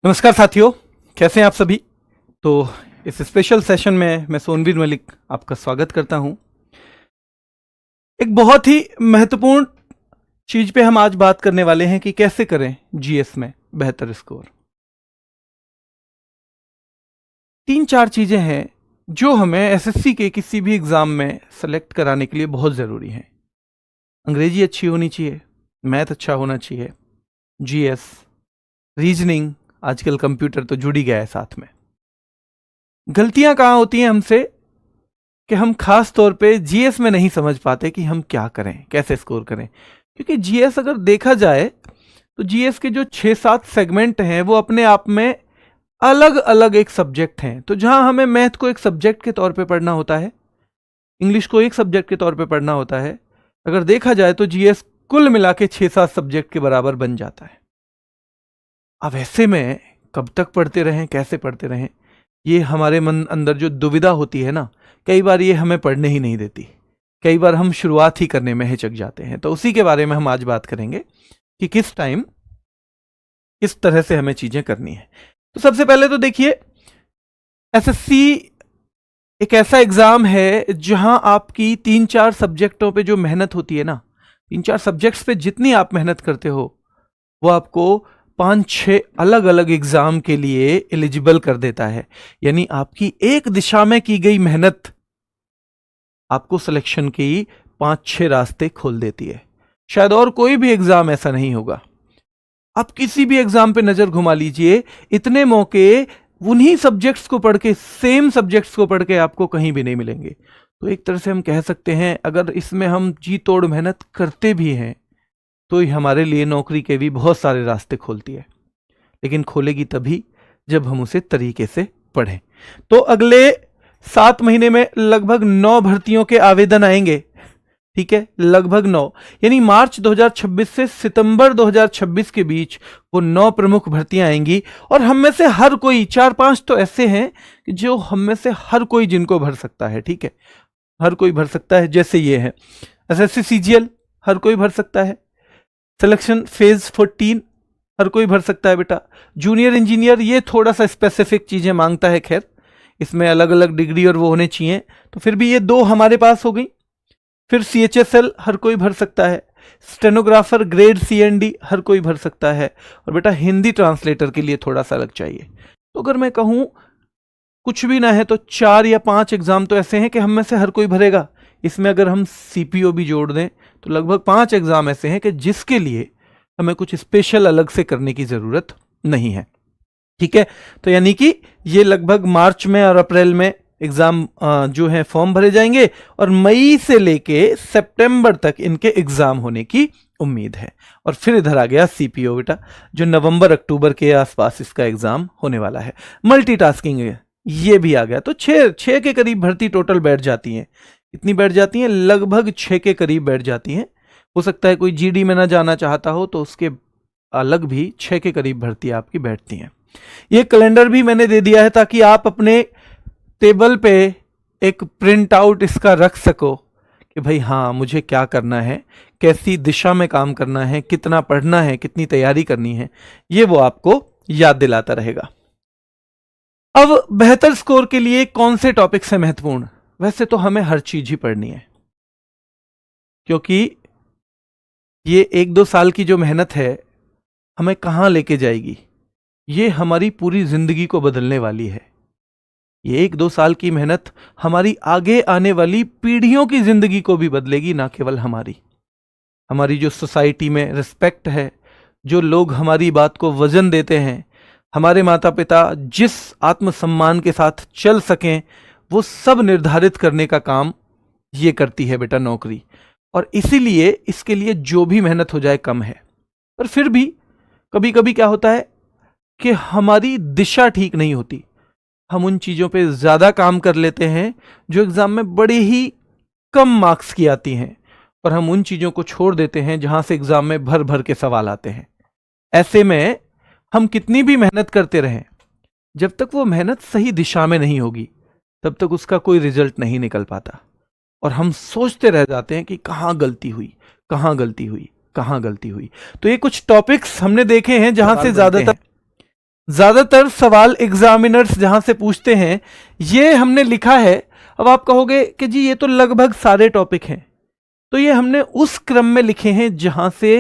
नमस्कार साथियों, कैसे हैं आप सभी। तो इस स्पेशल सेशन में मैं सोनवीर मलिक आपका स्वागत करता हूं। एक बहुत ही महत्वपूर्ण चीज पे हम आज बात करने वाले हैं कि कैसे करें जीएस में बेहतर स्कोर। 3-4 चीजें हैं जो हमें एसएससी के किसी भी एग्जाम में सेलेक्ट कराने के लिए बहुत जरूरी हैं। अंग्रेजी अच्छी होनी चाहिए, मैथ अच्छा होना चाहिए, जीएस, रीजनिंग, आजकल कंप्यूटर तो जुड़ ही गया है साथ में। गलतियां कहाँ होती हैं हमसे कि हम खास तौर पे जीएस में नहीं समझ पाते कि हम क्या करें, कैसे स्कोर करें। क्योंकि जीएस अगर देखा जाए तो जीएस के जो 6-7 सेगमेंट हैं वो अपने आप में अलग अलग एक सब्जेक्ट हैं। तो जहां हमें मैथ को एक सब्जेक्ट के तौर पे पढ़ना होता है, इंग्लिश को एक सब्जेक्ट के तौर पे पढ़ना होता है, अगर देखा जाए तो जीएस कुल मिला के 6-7 सब्जेक्ट के बराबर बन जाता है। अब ऐसे में कब तक पढ़ते रहें, कैसे पढ़ते रहें, ये हमारे मन अंदर जो दुविधा होती है ना, कई बार ये हमें पढ़ने ही नहीं देती। कई बार हम शुरुआत ही करने में हिचक जाते हैं। तो उसी के बारे में हम आज बात करेंगे कि किस टाइम किस तरह से हमें चीजें करनी है। तो सबसे पहले तो देखिए, एसएससी एक ऐसा एग्जाम है जहां आपकी 3-4 सब्जेक्टों पे जो मेहनत होती है ना, 3-4 सब्जेक्ट्स पे जितनी आप मेहनत करते हो वो आपको 5-6 अलग अलग एग्जाम के लिए एलिजिबल कर देता है। यानी आपकी एक दिशा में की गई मेहनत आपको सिलेक्शन की 5-6 रास्ते खोल देती है। शायद और कोई भी एग्जाम ऐसा नहीं होगा। आप किसी भी एग्जाम पे नजर घुमा लीजिए, इतने मौके उन्हीं सब्जेक्ट्स को पढ़ के, सेम सब्जेक्ट्स को पढ़ के आपको कहीं भी नहीं मिलेंगे। तो एक तरह से हम कह सकते हैं, अगर इसमें हम जी तोड़ मेहनत करते भी हैं तो ये हमारे लिए नौकरी के भी बहुत सारे रास्ते खोलती है। लेकिन खोलेगी तभी जब हम उसे तरीके से पढ़ें। तो अगले 7 महीने में लगभग 9 भर्तियों के आवेदन आएंगे। ठीक है, लगभग 9, यानी मार्च 2026 से सितंबर 2026 के बीच वो 9 प्रमुख भर्तियां आएंगी। और हम में से हर कोई, 4-5 तो ऐसे हैं जो हम में से हर कोई जिनको भर सकता है। ठीक है, हर कोई भर सकता है। जैसे ये है एसएससी सीजीएल, हर कोई भर सकता है। सिलेक्शन फेज 14 हर कोई भर सकता है बेटा। जूनियर इंजीनियर, ये थोड़ा सा स्पेसिफिक चीजें मांगता है, खैर इसमें अलग अलग डिग्री और वो होने चाहिए, तो फिर भी ये 2 हमारे पास हो गई। फिर सीएचएसएल हर कोई भर सकता है। स्टेनोग्राफर ग्रेड सीएनडी हर कोई भर सकता है। और बेटा हिंदी ट्रांसलेटर के लिए थोड़ा सा अलग चाहिए। तो अगर मैं कहूं कुछ भी ना है तो 4 या 5 एग्जाम तो ऐसे हैं कि हम में से हर कोई भरेगा। इसमें अगर हम सीपीओ भी जोड़ दें तो लगभग 5 एग्जाम ऐसे हैं कि जिसके लिए हमें कुछ स्पेशल अलग से करने की जरूरत नहीं है। ठीक है, तो यानी कि ये लगभग मार्च में और अप्रैल में एग्जाम जो है फॉर्म भरे जाएंगे और मई से लेके सितंबर तक इनके एग्जाम होने की उम्मीद है। और फिर इधर आ गया सीपीओ बेटा, जो नवंबर अक्टूबर के आसपास इसका एग्जाम होने वाला है। मल्टीटास्किंग है, ये भी आ गया। तो 6 के करीब भर्ती टोटल बैठ जाती हैं। इतनी बैठ जाती हैं, लगभग 6 के करीब बैठ जाती हैं। हो सकता है कोई जीडी में ना जाना चाहता हो तो उसके अलग भी 6 के करीब भर्ती आपकी बैठती हैं। ये कैलेंडर भी मैंने दे दिया है ताकि आप अपने टेबल पे एक प्रिंट आउट इसका रख सको कि भाई हाँ, मुझे क्या करना है, कैसी दिशा में काम करना है, कितना पढ़ना है, कितनी तैयारी करनी है, ये वो आपको याद दिलाता रहेगा। अब बेहतर स्कोर के लिए कौन से टॉपिक्स हैं महत्वपूर्ण? वैसे तो हमें हर चीज ही पढ़नी है, क्योंकि ये 1-2 साल की जो मेहनत है हमें कहां लेके जाएगी, ये हमारी पूरी जिंदगी को बदलने वाली है। ये 1-2 साल की मेहनत हमारी आगे आने वाली पीढ़ियों की जिंदगी को भी बदलेगी, ना केवल हमारी। हमारी जो सोसाइटी में रिस्पेक्ट है, जो लोग हमारी बात को वजन देते हैं, हमारे माता पिता जिस आत्मसम्मान के साथ चल सकें, वो सब निर्धारित करने का काम ये करती है बेटा नौकरी। और इसीलिए इसके लिए जो भी मेहनत हो जाए कम है। पर फिर भी कभी कभी क्या होता है कि हमारी दिशा ठीक नहीं होती। हम उन चीजों पे ज्यादा काम कर लेते हैं जो एग्जाम में बड़े ही कम मार्क्स की आती हैं, और हम उन चीजों को छोड़ देते हैं जहां से एग्जाम में भर भर के सवाल आते हैं। ऐसे में हम कितनी भी मेहनत करते रहें, जब तक वो मेहनत सही दिशा में नहीं होगी तब तक उसका कोई रिजल्ट नहीं निकल पाता। और हम सोचते रह जाते हैं कि कहां गलती हुई, कहां गलती हुई, कहां गलती हुई। तो ये कुछ टॉपिक्स हमने देखे हैं जहां से ज्यादातर ज्यादातर सवाल एग्जामिनर्स जहां से पूछते हैं ये हमने लिखा है। अब आप कहोगे कि जी ये तो लगभग सारे टॉपिक हैं, तो ये हमने उस क्रम में लिखे हैं जहां से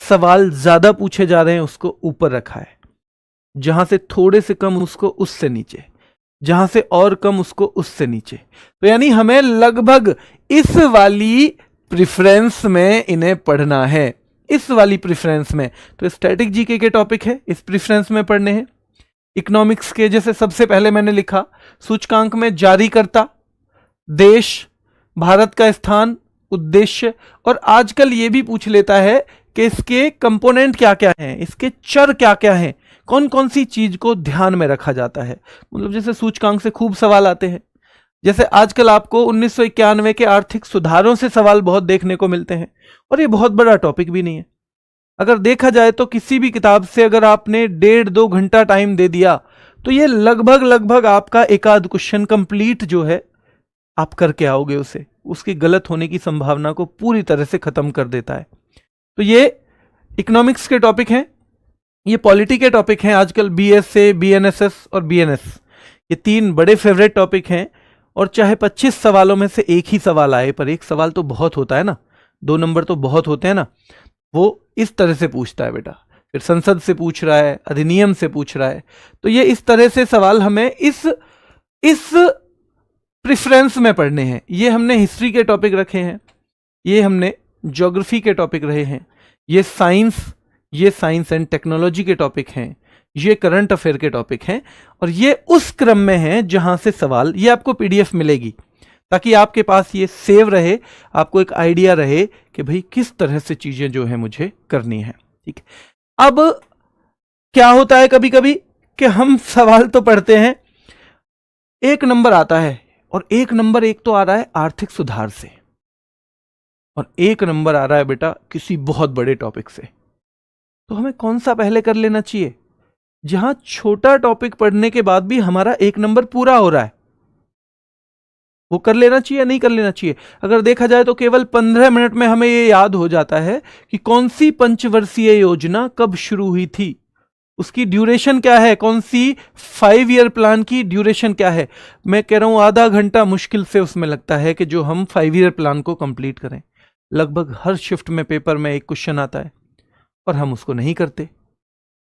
सवाल ज्यादा पूछे जा रहे हैं उसको ऊपर रखा है, जहां से थोड़े से कम उसको उससे नीचे, जहां से और कम उसको उससे नीचे। तो यानी हमें लगभग इस वाली प्रेफरेंस में इन्हें पढ़ना है, इस वाली प्रेफरेंस में। तो स्टैटिक जीके के टॉपिक है, इस प्रेफरेंस में पढ़ने हैं। इकोनॉमिक्स के जैसे सबसे पहले मैंने लिखा सूचकांक में जारीकर्ता, देश, भारत का स्थान, उद्देश्य, और आजकल ये भी पूछ लेता है कि इसके कंपोनेंट क्या क्या हैं, इसके चर क्या क्या हैं, कौन कौन सी चीज को ध्यान में रखा जाता है। मतलब जैसे सूचकांक से खूब सवाल आते हैं, जैसे आजकल आपको 1991 के आर्थिक सुधारों से सवाल बहुत देखने को मिलते हैं, और ये बहुत बड़ा टॉपिक भी नहीं है। अगर देखा जाए तो किसी भी किताब से अगर आपने 1.5-2 घंटा टाइम दे दिया तो ये लगभग आपका एक आध क्वेश्चन कंप्लीट जो है आप करके आओगे, उसे उसकी गलत होने की संभावना को पूरी तरह से खत्म कर देता है। तो ये इकोनॉमिक्स के टॉपिक हैं। ये पॉलिटी के टॉपिक हैं। आजकल बीएसए, बीएनएसएस और बीएनएस, ये 3 बड़े फेवरेट टॉपिक हैं। और चाहे 25 सवालों में से एक ही सवाल आए, पर एक सवाल तो बहुत होता है ना, 2 नंबर तो बहुत होते हैं ना, वो इस तरह से पूछता है बेटा। फिर संसद से पूछ रहा है, अधिनियम से पूछ रहा है, तो ये इस तरह से सवाल हमें इस प्रेफरेंस में पढ़ने हैं। ये हमने हिस्ट्री के टॉपिक रखे हैं, ये हमने ज्योग्राफी के टॉपिक रहे हैं, ये साइंस एंड टेक्नोलॉजी के टॉपिक हैं, ये करंट अफेयर के टॉपिक हैं, और ये उस क्रम में हैं जहां से सवाल, ये आपको पीडीएफ मिलेगी ताकि आपके पास ये सेव रहे, आपको एक आइडिया रहे कि भाई किस तरह से चीजें जो है मुझे करनी है। ठीक है। अब क्या होता है कभी कभी कि हम सवाल तो पढ़ते हैं, एक नंबर आता है, और एक नंबर एक तो आ रहा है आर्थिक सुधार से, और एक नंबर आ रहा है बेटा किसी बहुत बड़े टॉपिक से। तो हमें कौन सा पहले कर लेना चाहिए? जहां छोटा टॉपिक पढ़ने के बाद भी हमारा एक नंबर पूरा हो रहा है, वो कर लेना चाहिए या नहीं कर लेना चाहिए? अगर देखा जाए तो केवल 15 मिनट में हमें ये याद हो जाता है कि कौन सी पंचवर्षीय योजना कब शुरू हुई थी, उसकी ड्यूरेशन क्या है, कौन सी 5 ईयर प्लान की ड्यूरेशन क्या है। मैं कह रहा हूं आधा घंटा मुश्किल से उसमें लगता है कि जो हम 5 ईयर प्लान को कंप्लीट करें। लगभग हर शिफ्ट में पेपर में एक क्वेश्चन आता है और हम उसको नहीं करते।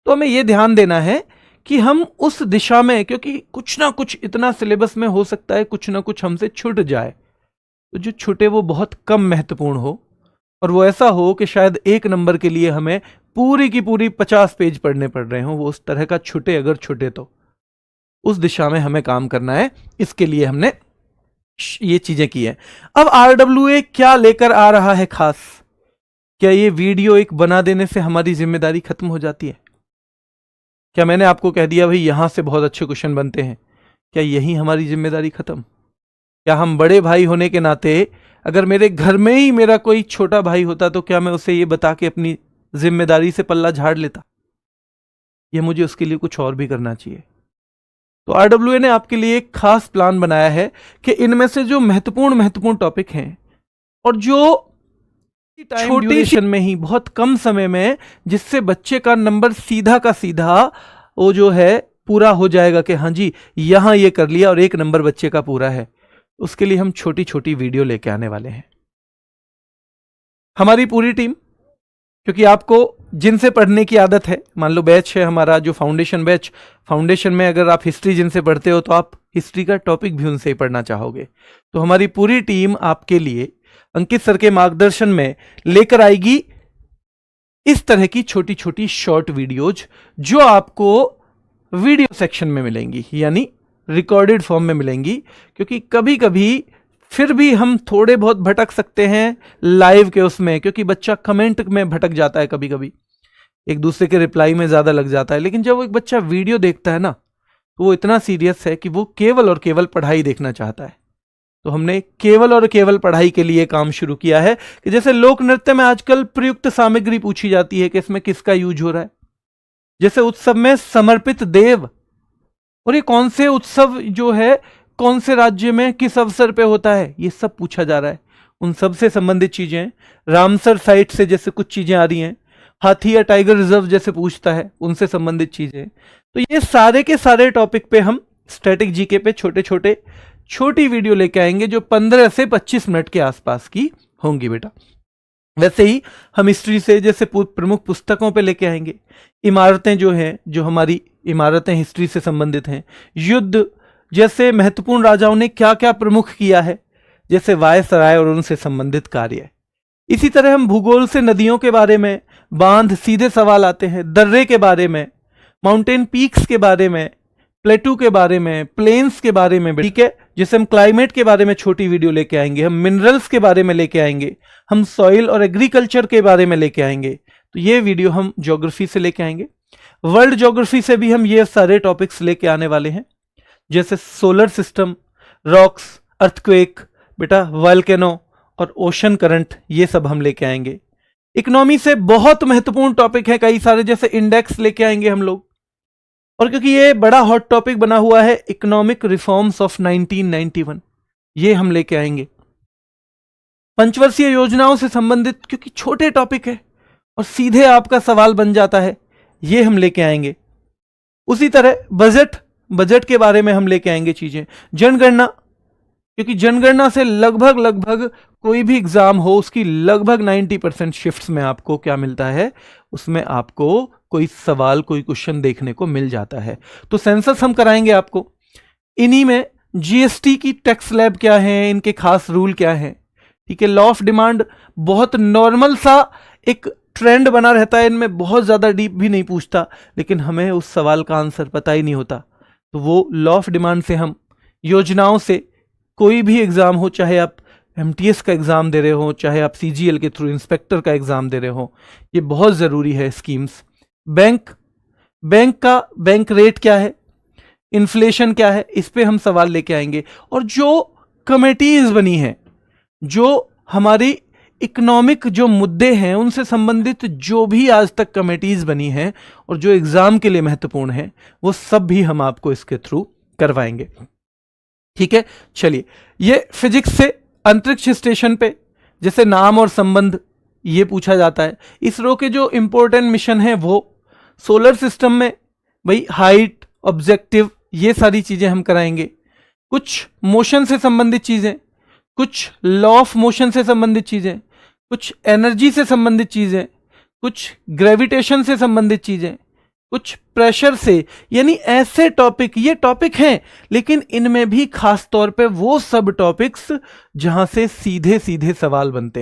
तो हमें यह ध्यान देना है कि हम उस दिशा में, क्योंकि कुछ ना कुछ इतना सिलेबस में हो सकता है कुछ ना कुछ हमसे छूट जाए, तो जो छूटे वो बहुत कम महत्वपूर्ण हो, और वो ऐसा हो कि शायद एक नंबर के लिए हमें पूरी की पूरी 50 पेज पढ़ने पड़ रहे हो, वो उस तरह का छूटे, अगर छूटे तो उस दिशा में हमें काम करना है। इसके लिए हमने ये चीजें की है। अब आरडब्ल्यूए क्या लेकर आ रहा है खास? क्या ये वीडियो एक बना देने से हमारी जिम्मेदारी खत्म हो जाती है? क्या मैंने आपको कह दिया भाई यहां से बहुत अच्छे क्वेश्चन बनते हैं, क्या यही हमारी जिम्मेदारी खत्म? क्या हम बड़े भाई होने के नाते, अगर मेरे घर में ही मेरा कोई छोटा भाई होता तो क्या मैं उसे ये बता के अपनी जिम्मेदारी से पल्ला झाड़ लेता? या मुझे उसके लिए कुछ और भी करना चाहिए? तो आरडब्ल्यूए ने आपके लिए एक खास प्लान बनाया है कि इनमें से जो महत्वपूर्ण टॉपिक हैं, और जो छोटी ड्यूरेशन में ही बहुत कम समय में, जिससे बच्चे का नंबर सीधा का सीधा वो जो है पूरा हो जाएगा कि हाँ जी यहां ये कर लिया और एक नंबर बच्चे का पूरा है, उसके लिए हम छोटी छोटी वीडियो लेके आने वाले हैं। हमारी पूरी टीम, क्योंकि आपको जिनसे पढ़ने की आदत है, मान लो बैच है हमारा जो फाउंडेशन बैच, फाउंडेशन में अगर आप हिस्ट्री जिनसे पढ़ते हो तो आप हिस्ट्री का टॉपिक भी उनसे ही पढ़ना चाहोगे, तो हमारी पूरी टीम आपके लिए अंकित सर के मार्गदर्शन में लेकर आएगी इस तरह की छोटी छोटी शॉर्ट वीडियोज, जो आपको वीडियो सेक्शन में मिलेंगी, यानी रिकॉर्डेड फॉर्म में मिलेंगी। क्योंकि कभी कभी फिर भी हम थोड़े बहुत भटक सकते हैं लाइव के उसमें, क्योंकि बच्चा कमेंट में भटक जाता है, कभी कभी एक दूसरे के रिप्लाई में ज्यादा लग जाता है। लेकिन जब वो एक बच्चा वीडियो देखता है ना, तो वो इतना सीरियस है कि वो केवल और केवल पढ़ाई देखना चाहता है। तो हमने केवल और केवल पढ़ाई के लिए काम शुरू किया है कि जैसे लोक नृत्य में आजकल प्रयुक्त सामग्री पूछी जाती है कि इसमें किसका यूज हो रहा है, जैसे उत्सव में समर्पित देव, और ये कौन से उत्सव जो है कौन से राज्य में किस अवसर पे होता है, ये सब पूछा जा रहा है। उन सब से संबंधित चीजें, रामसर साइट से जैसे कुछ चीजें आ रही हैं, हाथी या टाइगर रिजर्व जैसे पूछता है, उनसे संबंधित चीजें। तो ये सारे के सारे टॉपिक पे हम स्टैटिक जीके पे छोटी वीडियो लेके आएंगे जो 15 से 25 मिनट के आसपास की होंगी बेटा। वैसे ही हम हिस्ट्री से जैसे प्रमुख पुस्तकों पे लेके आएंगे, इमारतें जो हैं, जो हमारी इमारतें हिस्ट्री से संबंधित हैं, युद्ध जैसे महत्वपूर्ण राजाओं ने क्या क्या प्रमुख किया है, जैसे वायसराय और उनसे संबंधित कार्य। इसी तरह हम भूगोल से नदियों के बारे में, बांध सीधे सवाल आते हैं, दर्रे के बारे में, माउंटेन पीक्स के बारे में, प्लेटू के बारे में, प्लेन्स के बारे में, ठीक है। जैसे हम क्लाइमेट के बारे में छोटी वीडियो लेके आएंगे, हम मिनरल्स के बारे में लेके आएंगे, हम सॉइल और एग्रीकल्चर के बारे में लेके आएंगे। तो ये वीडियो हम ज्योग्राफी से लेके आएंगे। वर्ल्ड ज्योग्राफी से भी हम ये सारे टॉपिक्स लेके आने वाले हैं, जैसे सोलर सिस्टम, रॉक्स, अर्थक्वेक बेटा, वॉल्केनो और ओशन करंट, ये सब हम लेके आएंगे। इकोनॉमी से बहुत महत्वपूर्ण टॉपिक है कई सारे, जैसे इंडेक्स लेके आएंगे हम लोग। और क्योंकि ये बड़ा हॉट टॉपिक बना हुआ है, इकोनॉमिक रिफॉर्म्स ऑफ 1991, ये हम लेके आएंगे। पंचवर्षीय योजनाओं से संबंधित, क्योंकि छोटे टॉपिक है और सीधे आपका सवाल बन जाता है, ये हम लेके आएंगे। उसी तरह बजट के बारे में हम लेके आएंगे चीजें। जनगणना, क्योंकि जनगणना से लगभग कोई भी एग्जाम हो, उसकी लगभग 90% शिफ्ट्स में आपको क्या मिलता है, उसमें आपको कोई सवाल, कोई क्वेश्चन देखने को मिल जाता है। तो सेंसस हम कराएंगे आपको। इन्हीं में जीएसटी की टैक्स स्लैब क्या है, इनके खास रूल क्या है, ठीक है। लॉ ऑफ डिमांड बहुत नॉर्मल सा एक ट्रेंड बना रहता है, इनमें बहुत ज्यादा डीप भी नहीं पूछता, लेकिन हमें उस सवाल का आंसर पता ही नहीं होता। तो वो लॉ ऑफ डिमांड से हम योजनाओं से, कोई भी एग्जाम हो, चाहे आप एमटीएस का एग्जाम दे रहे हो, चाहे आप सीजीएल के थ्रू इंस्पेक्टर का एग्जाम दे रहे हो, ये बहुत जरूरी है। स्कीम्स, बैंक रेट क्या है, इन्फ्लेशन क्या है, इस पे हम सवाल लेके आएंगे। और जो कमेटीज बनी हैं, जो हमारी इकोनॉमिक जो मुद्दे हैं, उनसे संबंधित जो भी आज तक कमेटीज बनी हैं और जो एग्जाम के लिए महत्वपूर्ण है, वो सब भी हम आपको इसके थ्रू करवाएंगे, ठीक है। चलिए, ये फिजिक्स से अंतरिक्ष स्टेशन पे जैसे नाम और संबंध, ये पूछा जाता है। इसरो के जो इंपॉर्टेंट मिशन है वो, सोलर सिस्टम में भाई हाइट, ऑब्जेक्टिव, ये सारी चीजें हम कराएंगे। कुछ मोशन से संबंधित चीजें, कुछ लॉ ऑफ मोशन से संबंधित चीजें, कुछ एनर्जी से संबंधित चीजें, कुछ ग्रेविटेशन से संबंधित चीजें, कुछ प्रेशर से, यानी ऐसे टॉपिक, ये टॉपिक हैं, लेकिन इनमें भी खास तौर पे वो सब टॉपिक्स जहां से सीधे सीधे सवाल बनते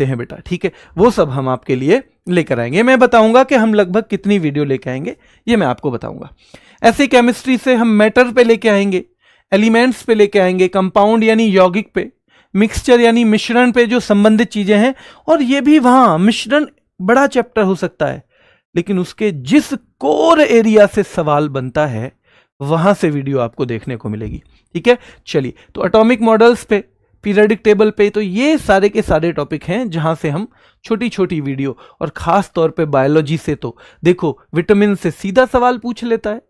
हैं, बेटा, ठीक है। वो सब हम आपके लिए लेकर आएंगे। मैं बताऊंगा कि हम लगभग कितनी वीडियो लेकर आएंगे, ये मैं आपको बताऊंगा। ऐसे केमिस्ट्री से हम मैटर पे लेके आएंगे, एलिमेंट्स पे लेके आएंगे, कंपाउंड यानी यौगिक पे, मिक्सचर यानी मिश्रण पे जो संबंधित चीजें हैं। और ये भी वहां मिश्रण बड़ा चैप्टर हो सकता है, लेकिन उसके जिस कोर एरिया से सवाल बनता है, वहां से वीडियो आपको देखने को मिलेगी, ठीक है। चलिए, तो एटॉमिक मॉडल्स पे, पीरियडिक टेबल पे, तो ये सारे के सारे टॉपिक हैं जहां से हम छोटी वीडियो, और खास तौर पे बायोलॉजी से तो देखो, विटामिन से सीधा सवाल पूछ लेता है,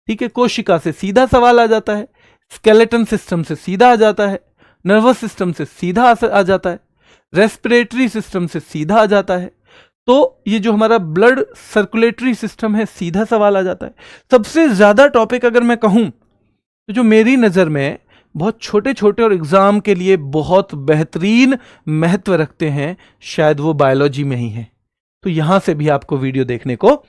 ठीक है। कोशिका से सीधा सवाल आ जाता है, स्केलेटन सिस्टम से सीधा आ जाता है, नर्वस सिस्टम से सीधा आ जाता है, रेस्पिरेटरी सिस्टम से सीधा आ जाता है। तो ये जो हमारा ब्लड सर्कुलेटरी सिस्टम है, सीधा सवाल आ जाता है। सबसे ज्यादा टॉपिक अगर मैं कहूं, तो जो मेरी नजर में बहुत छोटे और एग्जाम के लिए बहुत बेहतरीन महत्व रखते हैं, शायद वो बायोलॉजी में ही है। तो यहां से भी आपको वीडियो देखने को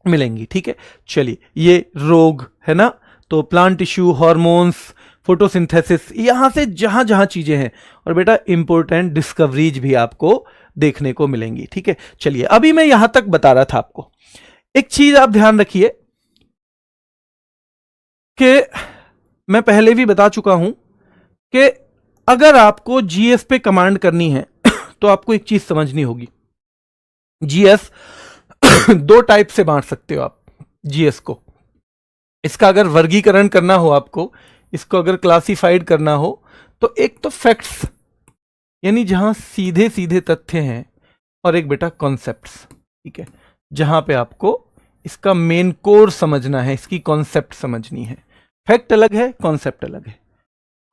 मिलेंगी, ठीक है। चलिए, ये रोग है ना, तो प्लांट टिश्यू, हार्मोन्स, फोटोसिंथेसिस, यहां से जहां जहां चीजें हैं, और बेटा इंपॉर्टेंट डिस्कवरीज भी आपको देखने को मिलेंगी, ठीक है। चलिए, अभी मैं यहां तक बता रहा था आपको, एक चीज आप ध्यान रखिए कि मैं पहले भी बता चुका हूं कि अगर आपको जीएस पे कमांड करनी है तो आपको एक चीज समझनी होगी। जीएस दो टाइप से बांट सकते हो आप जीएस को। इसका अगर वर्गीकरण करना हो आपको, इसको अगर क्लासिफाइड करना हो, तो एक तो फैक्ट्स, यानी जहां सीधे सीधे तथ्य हैं, और एक बेटा कॉन्सेप्ट्स, ठीक है, जहां पे आपको इसका मेन कोर समझना है, इसकी कॉन्सेप्ट समझनी है। फैक्ट अलग है, कॉन्सेप्ट अलग है।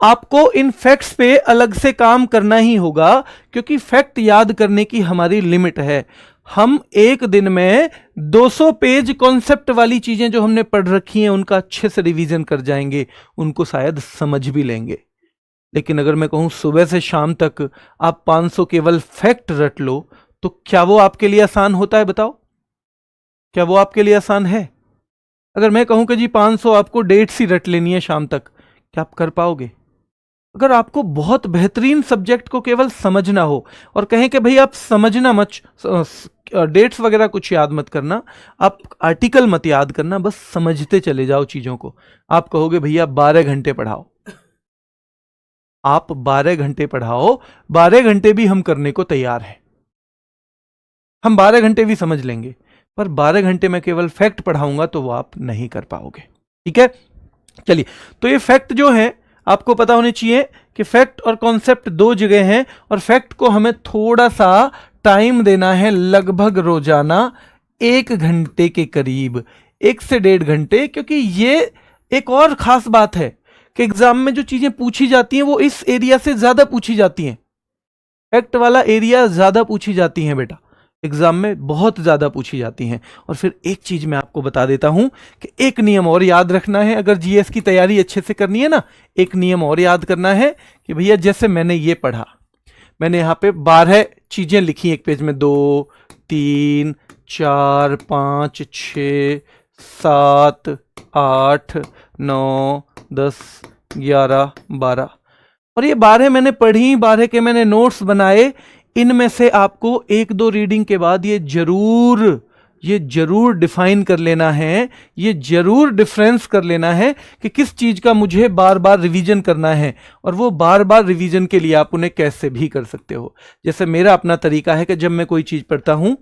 आपको इन फैक्ट्स पे अलग से काम करना ही होगा, क्योंकि फैक्ट याद करने की हमारी लिमिट है। हम एक दिन में 200 पेज कॉन्सेप्ट वाली चीजें जो हमने पढ़ रखी हैं उनका अच्छे से रिवीजन कर जाएंगे, उनको शायद समझ भी लेंगे। लेकिन अगर मैं कहूं सुबह से शाम तक आप 500 केवल फैक्ट रट लो, तो क्या वो आपके लिए आसान होता है? बताओ, क्या वो आपके लिए आसान है? अगर मैं कहूं कि जी 500 आपको डेट्स ही रट लेनी है शाम तक, क्या आप कर पाओगे? अगर आपको बहुत बेहतरीन सब्जेक्ट को केवल समझना हो और कहें कि भाई आप समझना मत, डेट्स वगैरह कुछ याद मत करना, आप आर्टिकल मत याद करना, बस समझते चले जाओ चीजों को, आप कहोगे भैया 12 घंटे पढ़ाओ। आप 12 घंटे पढ़ाओ, 12 घंटे भी हम करने को तैयार हैं, हम 12 घंटे भी समझ लेंगे, पर 12 घंटे में केवल फैक्ट पढ़ाऊंगा तो वो आप नहीं कर पाओगे। ठीक है, चलिए, तो ये फैक्ट जो है आपको पता होने चाहिए कि फैक्ट और कॉन्सेप्ट दो जगह हैं, और फैक्ट को हमें थोड़ा सा टाइम देना है, लगभग रोजाना 1 घंटे के करीब, 1 से 1.5 घंटे, क्योंकि ये एक और खास बात है कि एग्जाम में जो चीजें पूछी जाती हैं वो इस एरिया से ज्यादा पूछी जाती हैं। फैक्ट वाला एरिया ज्यादा पूछी जाती हैं बेटा, एग्जाम में बहुत ज्यादा पूछी जाती हैं। और फिर एक चीज मैं आपको बता देता हूं कि एक नियम और याद रखना है, अगर जीएस की तैयारी अच्छे से करनी है ना, एक नियम और याद करना है कि भैया जैसे मैंने ये पढ़ा, मैंने यहां पे 12 चीजें लिखी एक पेज में, 2 3 4 5 6 7 8 9 10 11 12, और ये 12 मैंने पढ़ी, 12 के मैंने नोट्स बनाए। इनमें से आपको 1-2 रीडिंग के बाद ये जरूर डिफाइन कर लेना है, ये जरूर डिफरेंस कर लेना है कि किस चीज का मुझे बार बार रिवीजन करना है, और वो बार बार रिवीजन के लिए आप उन्हें कैसे भी कर सकते हो। जैसे मेरा अपना तरीका है कि जब मैं कोई चीज पढ़ता हूं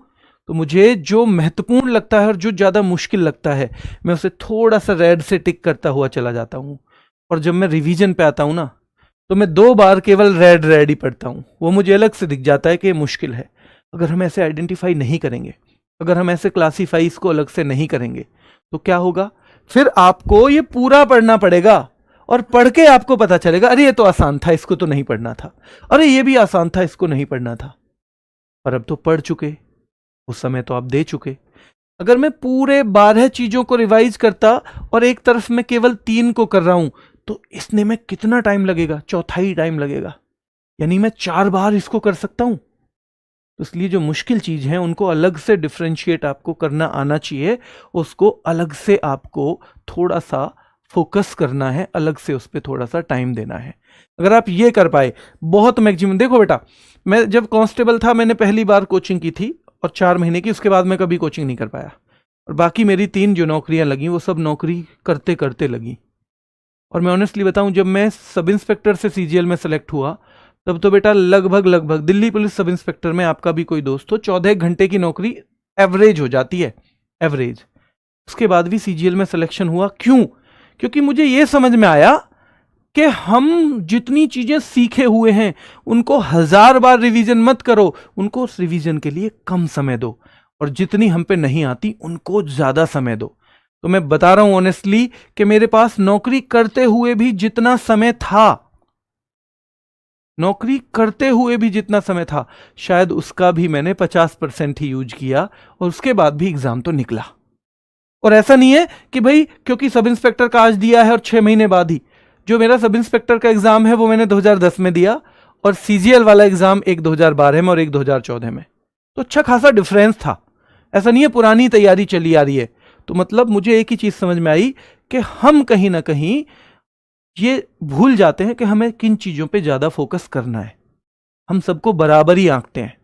तो मुझे जो महत्वपूर्ण लगता है और जो ज्यादा मुश्किल लगता है, मैं उसे थोड़ा सा रेड से टिक करता हुआ चला जाता हूं, और जब मैं रिवीजन पे आता हूं ना, तो मैं 2 बार केवल रेड ही पढ़ता हूं, वो मुझे अलग से दिख जाता है कि ये मुश्किल है। अगर हम ऐसे आइडेंटिफाई नहीं करेंगे, अगर हम ऐसे क्लासीफाई इसको अलग से नहीं करेंगे, तो क्या होगा, फिर आपको ये पूरा पढ़ना पड़ेगा, और पढ़ के आपको पता चलेगा अरे ये तो आसान था, इसको तो नहीं पढ़ना था, अरे ये भी आसान था, इसको नहीं पढ़ना था। पर अब तो पढ़ चुके, उस समय तो आप दे चुके। अगर मैं पूरे 12 चीजों को रिवाइज करता और एक तरफ मैं केवल 3 को कर रहा हूं, तो इसने में कितना टाइम लगेगा, चौथाई टाइम लगेगा, यानी मैं 4 बार इसको कर सकता हूं। तो इसलिए जो मुश्किल चीज है उनको अलग से डिफरेंशिएट आपको करना आना चाहिए, उसको अलग से आपको थोड़ा सा फोकस करना है, अलग से उस पर थोड़ा सा टाइम देना है। अगर आप ये कर पाए, बहुत मैक्सिमम, देखो बेटा, मैं जब कांस्टेबल था मैंने पहली बार कोचिंग की थी, और 4 महीने की, उसके बाद मैं कभी कोचिंग नहीं कर पाया, और बाकी मेरी 3 जो नौकरियां लगी वो सब नौकरी करते करते लगी। और मैं ऑनेस्टली बताऊं, जब मैं सब इंस्पेक्टर से सीजीएल में सेलेक्ट हुआ, तब तो बेटा लगभग दिल्ली पुलिस सब इंस्पेक्टर में आपका भी कोई दोस्त हो, 14 घंटे की नौकरी एवरेज हो जाती है, एवरेज। उसके बाद भी सीजीएल में सिलेक्शन हुआ, क्यों? क्योंकि मुझे यह समझ में आया कि हम जितनी चीजें सीखे हुए हैं उनको 1000 बार रिवीजन मत करो, उनको उस रिवीजन के लिए कम समय दो, और जितनी हम पे नहीं आती उनको ज्यादा समय दो। तो मैं बता रहा हूं ऑनेस्टली कि मेरे पास नौकरी करते हुए भी जितना समय था, नौकरी करते हुए भी जितना समय था, शायद उसका भी मैंने 50% ही यूज किया, और उसके बाद भी एग्जाम तो निकला। और ऐसा नहीं है कि भाई क्योंकि सब इंस्पेक्टर का आज दिया है और 6 महीने बाद ही, जो मेरा सब इंस्पेक्टर का एग्जाम है वो मैंने 2010 में दिया, और सीजीएल वाला एग्जाम एक 2012 में और एक 2014 में, तो अच्छा खासा डिफरेंस था। ऐसा नहीं है पुरानी तैयारी चली आ रही है। तो मतलब मुझे एक ही चीज समझ में आई कि हम कहीं ना कहीं ये भूल जाते हैं कि हमें किन चीजों पे ज्यादा फोकस करना है। हम सबको बराबर ही आंकते हैं,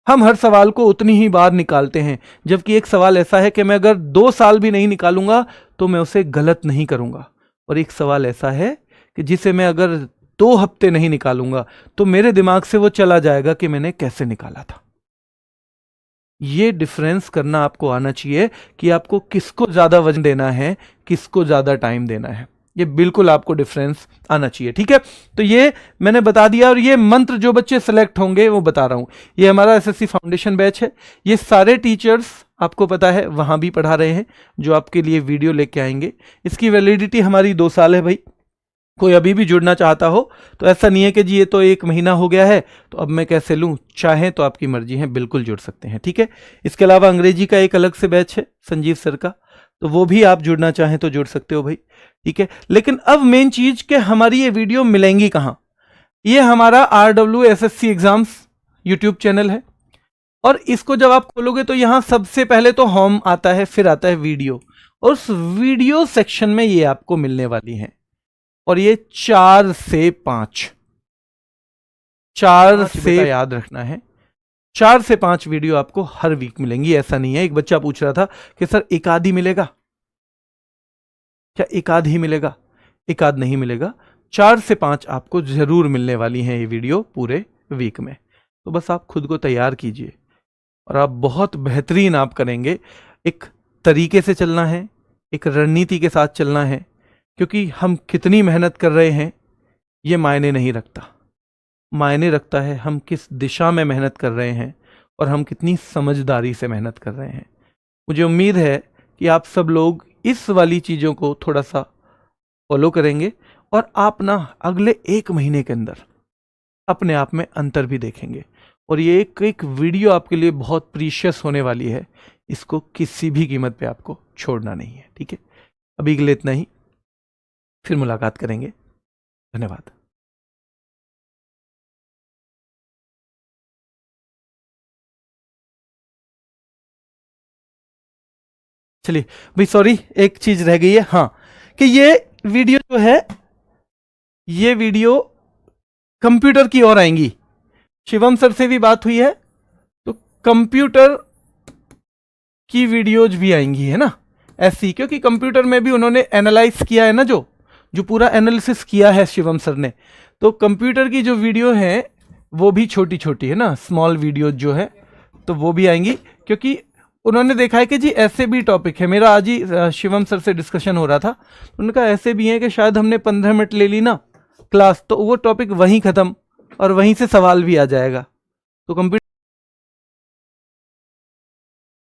हम हर सवाल को उतनी ही बार निकालते हैं, जबकि एक सवाल ऐसा है कि मैं अगर 2 साल भी नहीं निकालूंगा तो मैं उसे गलत नहीं करूंगा, और एक सवाल ऐसा है कि जिसे मैं अगर 2 हफ्ते नहीं निकालूंगा तो मेरे दिमाग से वो चला जाएगा कि मैंने कैसे निकाला था। ये डिफरेंस करना आपको आना चाहिए कि आपको किसको ज्यादा वजन देना है, किसको ज्यादा टाइम देना है, ये बिल्कुल आपको डिफरेंस आना चाहिए। ठीक है, तो ये मैंने बता दिया, और ये मंत्र जो बच्चे सेलेक्ट होंगे वो बता रहा हूं, ये हमारा एसएससी फाउंडेशन बैच है, ये सारे टीचर्स आपको पता है वहां भी पढ़ा रहे हैं जो आपके लिए वीडियो लेके आएंगे। इसकी वैलिडिटी हमारी 2 साल है भाई, कोई अभी भी जुड़ना चाहता हो तो ऐसा नहीं है कि जी ये तो 1 महीना हो गया है तो अब मैं कैसे लूं, चाहें तो आपकी मर्जी है, बिल्कुल जुड़ सकते हैं, ठीक है। इसके अलावा अंग्रेजी का एक अलग से बैच है संजीव सर का, तो वो भी आप जुड़ना चाहें तो जुड़ सकते हो भाई, ठीक है। लेकिन अब मेन चीज कि हमारी ये वीडियो मिलेंगी कहां। ये हमारा RWSSC एग्जाम्स यूट्यूब चैनल है, और इसको जब आप खोलोगे तो यहां सबसे पहले तो होम आता है, फिर आता है वीडियो, और उस वीडियो सेक्शन में ये आपको मिलने वाली है। और ये 4 से 5 याद रखना है, 4 से 5 वीडियो आपको हर वीक मिलेंगी। ऐसा नहीं है, एक बच्चा पूछ रहा था कि सर एक आध ही मिलेगा क्या, एक आध ही मिलेगा? एक आध नहीं मिलेगा, 4 से 5 आपको जरूर मिलने वाली हैं ये वीडियो पूरे वीक में। तो बस आप खुद को तैयार कीजिए और आप बहुत बेहतरीन आप करेंगे। एक तरीके से चलना है, एक रणनीति के साथ चलना है, क्योंकि हम कितनी मेहनत कर रहे हैं ये मायने नहीं रखता। मायने रखता है हम किस दिशा में मेहनत कर रहे हैं और हम कितनी समझदारी से मेहनत कर रहे हैं। मुझे उम्मीद है कि आप सब लोग इस वाली चीज़ों को थोड़ा सा फॉलो करेंगे और आप ना अगले 1 महीने के अंदर अपने आप में अंतर भी देखेंगे। और ये एक वीडियो आपके लिए बहुत प्रीशियस होने वाली है, इसको किसी भी कीमत पे आपको छोड़ना नहीं है, ठीक है। अभी के लिए इतना ही, फिर मुलाकात करेंगे। धन्यवाद। चलिए भाई, सॉरी एक चीज रह गई है, हाँ, कि ये वीडियो जो है, ये वीडियो कंप्यूटर की ओर आएंगी। शिवम सर से भी बात हुई है, तो कंप्यूटर की वीडियोज भी आएंगी, है ना, ऐसी, क्योंकि कंप्यूटर में भी उन्होंने एनालाइज किया है ना, जो पूरा एनालिसिस किया है शिवम सर ने, तो कंप्यूटर की जो वीडियो है वो भी छोटी छोटी है ना, स्मॉल वीडियो जो है, तो वो भी आएंगी, क्योंकि उन्होंने देखा है कि जी ऐसे भी टॉपिक है। मेरा आज ही शिवम सर से डिस्कशन हो रहा था, उनका ऐसे भी है कि शायद हमने 15 मिनट ले ली ना क्लास, तो वो टॉपिक वहीं खत्म और वहीं से सवाल भी आ जाएगा। तो कंप्यूटर